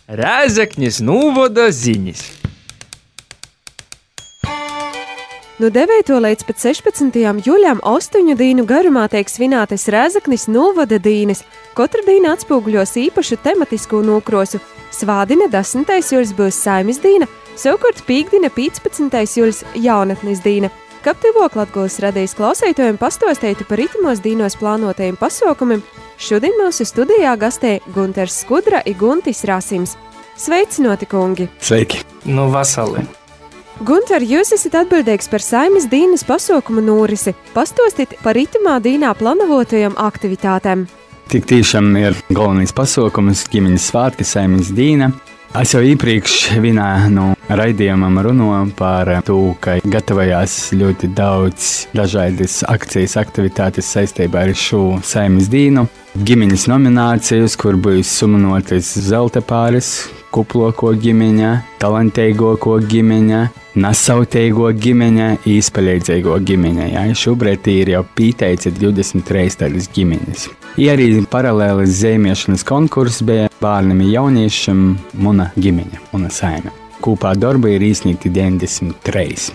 Rēzeknis novada ziņas. No 9. līdz 16. jūļam 8 dienu garumā tiek svinētas Rēzeknis novada dīnes. Katra dīna atspoguļos īpašu tematisko nokrosu. Svādina 10. jūļs būs Saimis dīna, savukārt pīkdina 15. jūļs jaunatnes dīna. Kab tuvok Latgolas radijas klausētojiem pastosteitu par itimos dīnos plānotajiem pasaukumiem, šodien mūsu studijā gastē Gunters Skudra i Guntis Rasims. Sveicinoti, kungi! Sveiki! Nu, vasali! Gunter, jūs esat atbildīgs par Saimis dīnas pasaukumu norisi. Pastostit par itimā dīnā planavotajām aktivitātēm. Tik tiešām ir galvenais pasaukums ģimenes svētki Saimis dīna. Es jau iepriekš vienā no raidījumam runāju par to, ka gatavojās ļoti daudz dažādas akcijas, aktivitātes saistībā ar šo Saimis dīnu. Ģimenes nominācijas, kur būs sumanotas zelta pāris, kuploko ģimeņa, talantīgāko ģimeņa, nesautīgo ģimeņa, izpalīdzīgo ģimeņa. Ja? Šobrīd ir jau pieteikti 23 tādas ģimenes. Ja arī paralēli zīmēšanas konkurss bija bērniem un jauniešiem Muna ģimeņa, Muna saime. Kopā darbi ir izsniegti 93.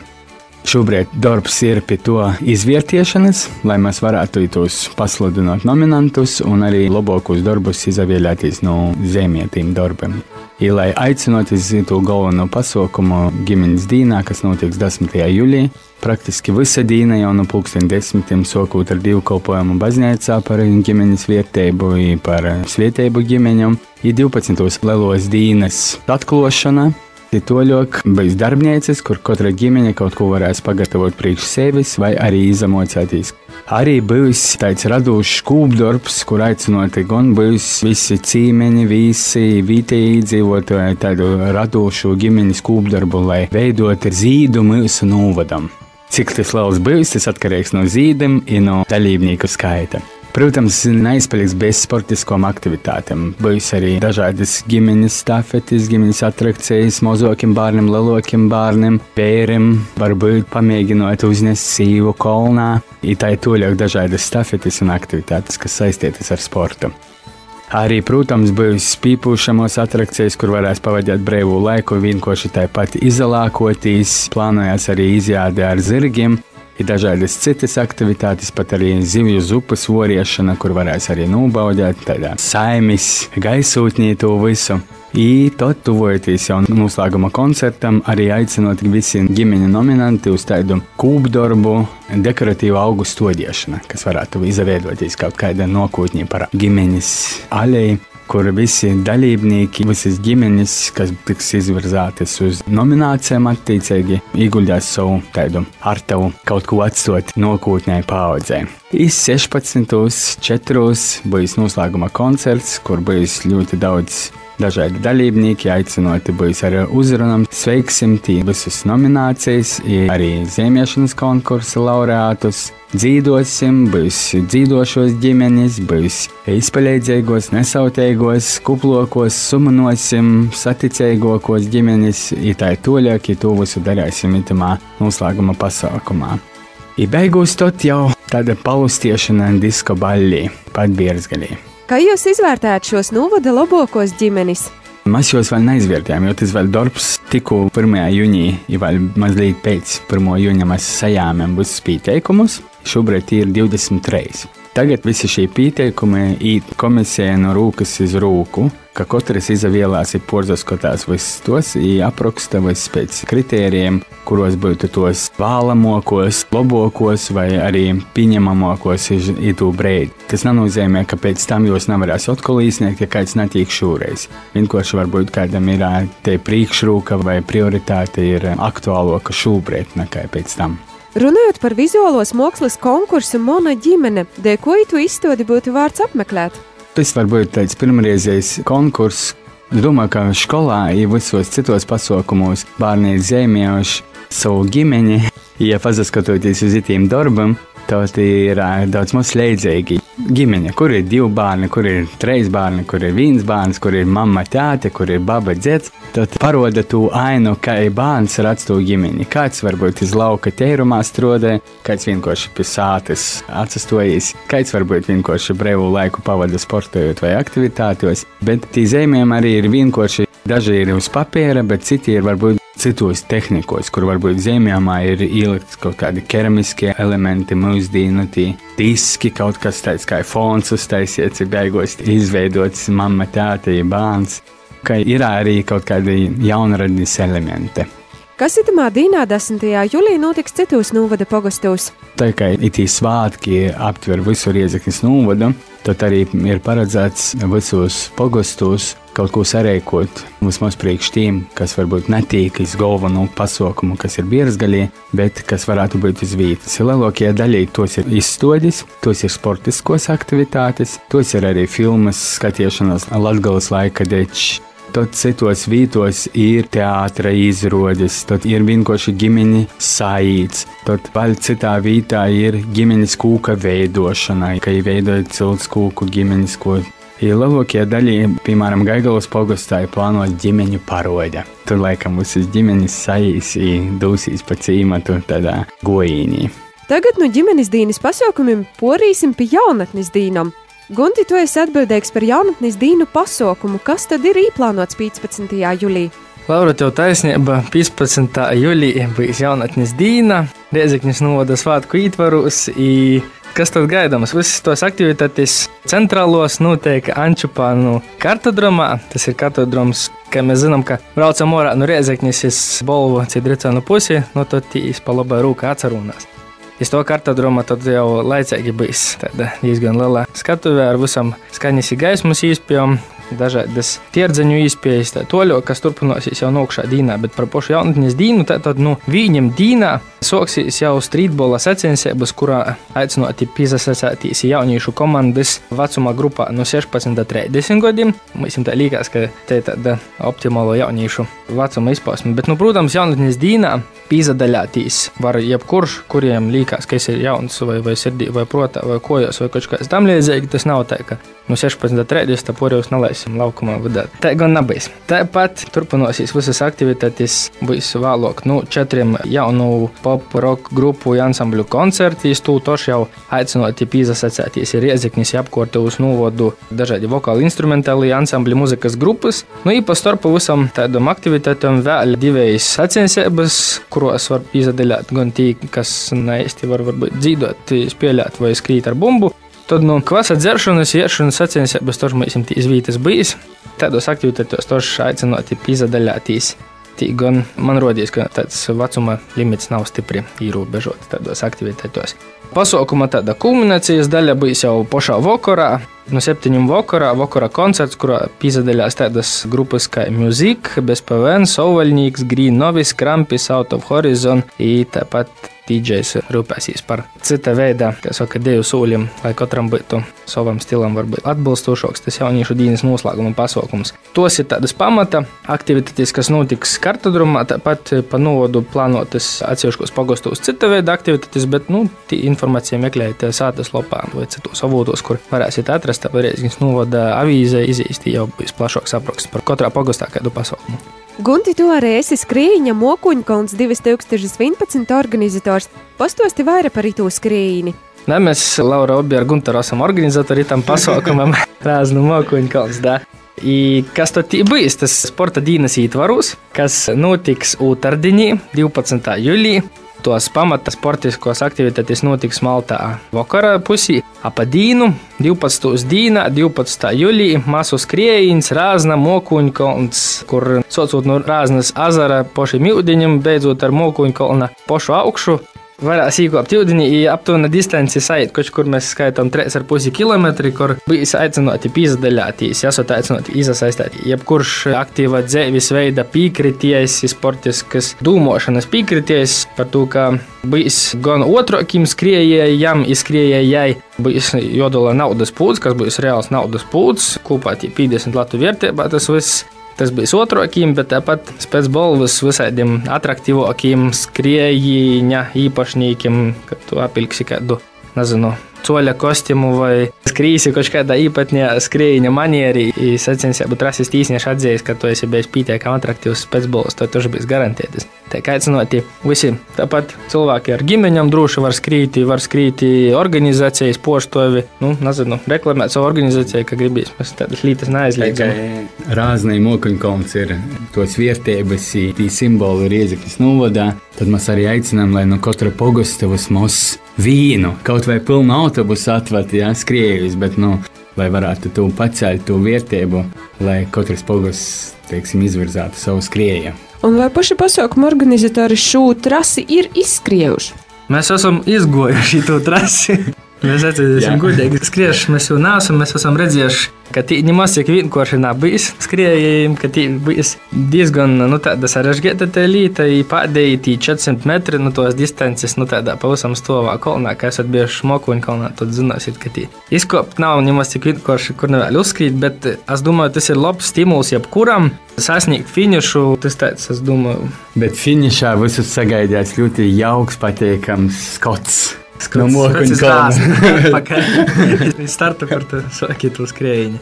Šobrīd darbs ir pie to izvērtēšanas, lai mēs varētu tos pasludināt nominantus un arī labākos darbus izvēlēties no zīmētiem darbiem. Ir, lai aicinot uz to galveno pasaukumu ģimenes dīnā, kas notiks 10. jūlijā, praktiski visa dīna jau no 10:00 sākot ar dievkalpojumu baznīcā par ģimenes vērtību, par svētību ģimeņam, ir 12. lielos dīnas atklāšana. Toļok būs darbnīcas, kur katra ģimene kaut ko varēs pagatavot priekš sevis vai arī izamocēties. Arī būs tāds radošs kūpdarbs, kur aicinoti gan būs visi cīmeņi, visi vietēji iedzīvotāji tādu radošu ģimenes kūpdarbu, lai veidot zīdu mūsu novadam. Cik tas liels būs, tas atkarīgs no zīdiem un no dalībnieku skaita. Protams, neizpaliks bez sportiskām aktivitātēm. Būs arī dažādas ģimenes stafetes, ģimenes atrakcijas, mazākiem bērniem, lielākiem bērniem, bērniem, varbūt pamēģinot uznest sīvu kolnā. Tā ir toļāk dažādas stafetes un aktivitātes, kas saistītas ar sportu. Arī, protams, būs pīpūšamos atrakcijas, kur varēs pavadīt brīvu laiku, vienkārši tāpat izolākoties, plānojas arī izjāde ar zirgiem. Ir dažādas citas aktivitātes, pat arī zivju zupas voriešana, kur varēs arī nobaudīt tādā saimis gaisotnī to visu. I tad tuvojoties jau noslēguma koncertam, arī aicinot visi ģimeņu nominanti uz tādu kūpdarbu, dekoratīvu augu stodiešanu, kas varētu izveidoties kaut kādā nākotnē par ģimenes aleju, kur visi dalībnieki, visas ģimenes, kas tiks izvirzētas uz nominācijām attiecīgi, ieguldās savu tādu artavu kaut ko atstot nākotnē paaudzē. 16:04 būs noslēguma koncerts, kur būs ļoti daudz dažādi dalībnieki, aicinoti būs ar uzrunām. Sveiksim tie visus nominācijas, arī zīmēšanas konkursa laureātus. Dzīdosim, būs dzīdošos ģimenes, būs izpalīdzīgos, nesautīgos, kuplokos, sumanosim, saticīgākos ģimenes. Tā ir toļāk, to visu darīsim itamā noslēguma pasaukumā. Beigās tot jau tāda palustiešana disko baļļī, pat Bierzgalī. Kā jūs izvērtējat šos novada labākos ģimenes? Mēs jūs vēl neizvērtējām, jo tas vēl darbs tikko 1. jūnijā, ja vēl mazliet pēc 1. jūnija mēs sajāmēm visus pieteikumus. Šobrīd ir 23. Tagad visi šie pieteikumi īt komisijai no rūkas uz rūku, ka katrs izvēlās ir porzaskotās visus tos, apraksta visus pēc kritērijiem, kuros būtu tos vēlamākos, labākos vai arī pieņemamākos ir to brīdi. Tas nenozīmē, ka pēc tam jūs nevarēs atkal izsniegt, ja kāds netiek šoreiz. Vienkārši varbūt kādam ir te priekšrūka vai prioritāte ir aktuālāka šobrīd nekā pēc tam. Runājot par vizuālos mākslas konkursu Muna ģimene, dēļ ko itu izstādi būtu vārds apmeklēt? Tas var būt tāds pirmreizējs konkurss. Es domāju, ka skolā, ja visos citos pasaukumos bērni ir zīmējuši savu ģimeni, ja pazaskatoties uz itiem darbam, tad ir daudz mums leidzīgi. ģimene, kur ir 2 bērni, kur ir 3 bērni, kur ir 1 bērns, kur ir mamma, tēte, kur ir baba, dzets. Tad paroda tu ainu, kā bērns redz to ģimeni. Kāds varbūt iz lauka teirumā strādē, kāds vienkārši pie sātes atsastojas, kāds varbūt vienkārši brīvu laiku pavada sportojot vai aktivitātos. Bet tī zīmēm arī ir vienkārši daži ir uz papīra, bet citi ir varbūt citos tehnikos, kur varbūt zīmējumā ir ielikts kaut kādi keramiskie elementi, mūsdienu, diski, kaut kas tāds kā fons uztaisiets, beigās izveidots mamma, tēte, bērns, ka ir arī kaut kādi jaunradis elementi. Kas itamā dīnā 10. jūlijā notiks citos novada pogostos? Tā kā itī svātki aptver visu Riezeknis novadu, tad arī ir paredzēts visos pogostos kaut ko sarēkot vismaz priekš tiem, kas varbūt netīk iz galveno pasaukumu, kas ir Bierzgalī, bet kas varētu būt uz vietas. Lielākie daļai tos ir izstādis, tos ir sportiskos aktivitātes, tos ir arī filmas skatīšanas Latgales laika dečs. Tad citos vītos ir teātra izrādes, tad ir vienkārši ģimeņa saīts, tad vēl citā vītā ir ģimeņas kūka veidošana, ka ir veidojot cilts kūku ģimeņas kūku. Ir lielākie daļi, piemēram, Gaigalas pogostā ir plānot ģimeņu paroda. Tur laikam visas ģimeņas saīs dūsīs pa cīmatu tādā gojīnī. Tagad no ģimenes dīnas pasaukumiem porīsim pie jaunatnes dīnam. Gunti, tu esi atbildīgs par jaunatnes dīnu pasaukumu. Kas tad ir īplānots 15. jūlijā? Laura, tev taisnība, 15. jūlijā būs jaunatnes dīna, Riezeknis novada svātku ietvaros. Kas tad gaidāms? Visas tos aktivitātes centrālos notiek Ančupānu kartodromā. Tas ir kartodroms, kā mēs zinām, ka braucam orā no Riezeknis iz Bolvu Cidricānu pusi, no to tīs pa labai rūka atcerūnās. Iz to kartodroma tad jau laicīgi bijis tāda diezgan liela skatuvē ar visam skaņas gaismas īspējām, dažādas tierdzeņu īspējas, tā toļo, kas turpinosies jau nokšā dīnā, bet par pošu jaunatnes dīnu, tad viņam dīnā soksīs jau streetbola sacensības, kurā aicinoti pīsasacētīs jauniešu komandas vecumā grupā no 16–30 gadiem. Mums tā līkās, ka te tāda optimālo jauniešu vecuma izpausme, bet, protams, jaunatnes dīnā pīsadaļātīs var jebkurš, kuriem līkās, ka es ir jauns vai sirdī, vai protā, vai kojos, vai kaut kāds tam līdzīgi, tas nav tā, ka no 16–30 porjos nelaisim laukumā vidēt. Tā gan nebīs. Tāpat turpinosies visas aktivitātes, būs vēlāk 4 jaunu pop-rock grupu ansambļu koncertīs, toši jau aicinoti pīsasacētīs ir Riezeknis apkorti uz novodu dažādi vokāli instrumentāli ansambļi muzikas grupas. Pa starpu visam tādam aktivitātam vēl 2 sacensības, kuros var pīsadaļāt gan tī, kas neesti varbūt dzīdot, spēlēt vai skrīt ar bumbu. Tad kvasa dzeršanas, iešanas sacensības toši mēs tīs vītas bijis. Tādos aktivitātos toši aicinoti pīsadaļātīs. Tī gan man rodīs, ka tāds vecuma limits nav stipri ierobežot tādos aktivitātos. Pasaukuma tāda kulminācijas daļa bijis jau pošā vakarā. No 7 vakara koncerts, kurā pīsadaļās tādas grupas kā Music, BSPVN, Sauvaļnīgs, Green Novis, Krampis, Out of Horizon tāpat DJs rūpēsīs par cita veida, kā saka, deju sūļiem, lai katram būtu savam stilam varbūt atbilstošāks tas jauniešu dīnas noslēguma pasaukums. Tos ir tādas pamata aktivitātes, kas notiks kartodromā, tāpat pa novodu plānotas atsevišķos pogostos cita veida aktivitātes, bet, informācija meklējiet sātas lopā vai citos avotos, kur varēsiet atrast, tāpēc Riezeknis novada avīze izīsti jau bijis plašāks apraksts par katrā pogostā kādu pasaukumu. Gunti, tu arī esi skrējiņa Mokuņkalns 2011 organizators. Pastosti vairāk par itū skrējiņu. Mēs, Laura, obi ar Guntaru esam organizatori tam pasaukumam Rāznu Mokuņkalns, da. Kas tad bijis tas sporta dīnas ietvaros, kas notiks otrdienī, 12. jūlijā. Tos pamata sportiskos aktivitātes notiks Maltā vakarā pusī, ap dīnu, 12. dīnā, 12. jūlijā, masu skrējiens, Rāzna Mokuņkalns, kur socot no Rāznas azara pošiem ūdeņiem, beidzot ar Mokuņkalna pošu augšu. Varēs īkopt ūdeni, aptuvena distanci saiet, kur mēs skaitām 3,5 kilometri, kur bijis aicinoti pīsadaļātīs, jāsot aicinoti izasaistēt. Jebkurš aktīva dzēvis veida pīkrities, sportiskas dūmošanas pīkrities, par to, ka bijis gan otrokim skriejējam, izkriejējai, bijis jodala naudas pūds, kas bijis reāls naudas pūds, kopā 50 latu vērtībā tas viss. Tas bija otrokim, bet tāpat pēc Bolvas visādiem atraktīvākiem skrējiņa īpašniekiem, kad tu apilksi kādu nezinu, coļa kostiumu vai skrīsi kaut kādā īpatnējā skrējiņa manierī. Sacensību trases tīsnieši atzījis, ka tu esi bijis pietiekami atraktīvs pēcbols, to taču bijis garantētas. Tā kā aicinoti visi, tāpat cilvēki ar ģimeņam droši var skrīti organizācijas poštovi, nezinu, reklamēt savu organizāciju, ka gribīs. Mēs tādas lietas neaizliedzam. Rāznai Mokuņkalns ir tos vērtības, tī simboli Rēzeknes novadā, tad mēs arī aicinām, lai no katra pogosta vismaz vīnu, kaut vai pilnu autobusu atvat, skriejus, bet, lai varētu to pacelt, to vērtību, lai katrs pogosts, izvirzātu savu skrēju. Un vai paši pasākumu organizatori šo trasi ir izskriejuši? Mēs esam izgojuši to trasi. Mēs esam gudīgi skriejuši, mēs jau neesam, mēs esam redzējuši, ka tī nemaz tik vienkārši nav bijis skrējējiem, ka tī bijis diezgan, tāda sarežģīta tā līta, pēdēji tī 400 metri, tos distances, tādā pavisam stovā kolnā, ka esat bijuši Mokuņkalnā, tad zināsiet, ka tī izkopt nav nemaz tik vienkārši, kur nevēl uzskrīt, bet es domāju, tas ir labs stimuls jebkuram sasniegt finišu, tas tāds, es domāju. Bet finišā visus sagaidās ļoti jauks, pateikams skots. No Mokuņkalna. Starta par to sakitu skrējiņu.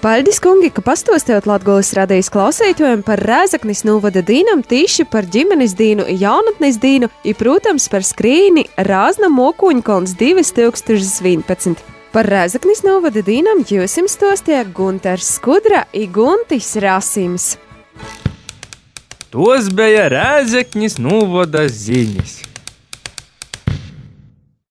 Paldies, kungi, ka pastostējot Latgoles radijas klausītājiem par Rēzeknes novada dīnam, tīši par ģimenes dīnu, jaunatnes dīnu, protams, par skrējiņu Rāzna Mokuņkalns 2011. Par Rēzeknes novada dīnam jūsim stostīja Gunters Skudra i Guntis Rasims. Tos bija Rēzeknes novada ziņas.